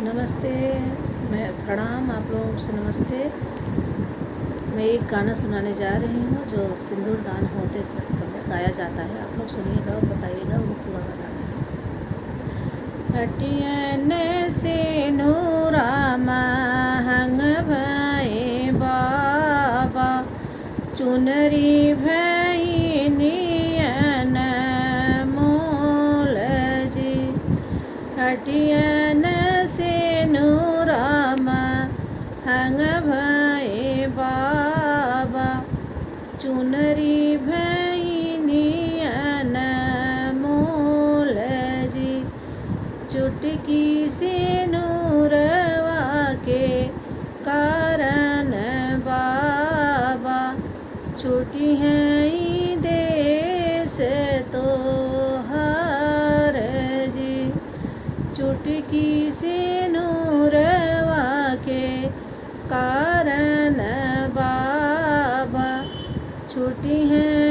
नमस्ते। मैं प्रणाम आप लोगों से। नमस्ते। मैं एक गाना सुनाने जा रही हूँ जो सिंदूर दान होते समय गाया जाता है। आप लोग सुनिएगा और बताइएगा। वो पुराना गाना है। हटियन से नूरा महंग भये बाबा, चुनरी भई नियन मोल जी। हटियन से नूरा महंग भये बाबा, चुनरी भई नियन मोल जी। चुटकी से नूरवा के कारण बाबा, छूटी है देश तो हर जी। चुटकी से नूरवा के कारण बाबा, छूटी है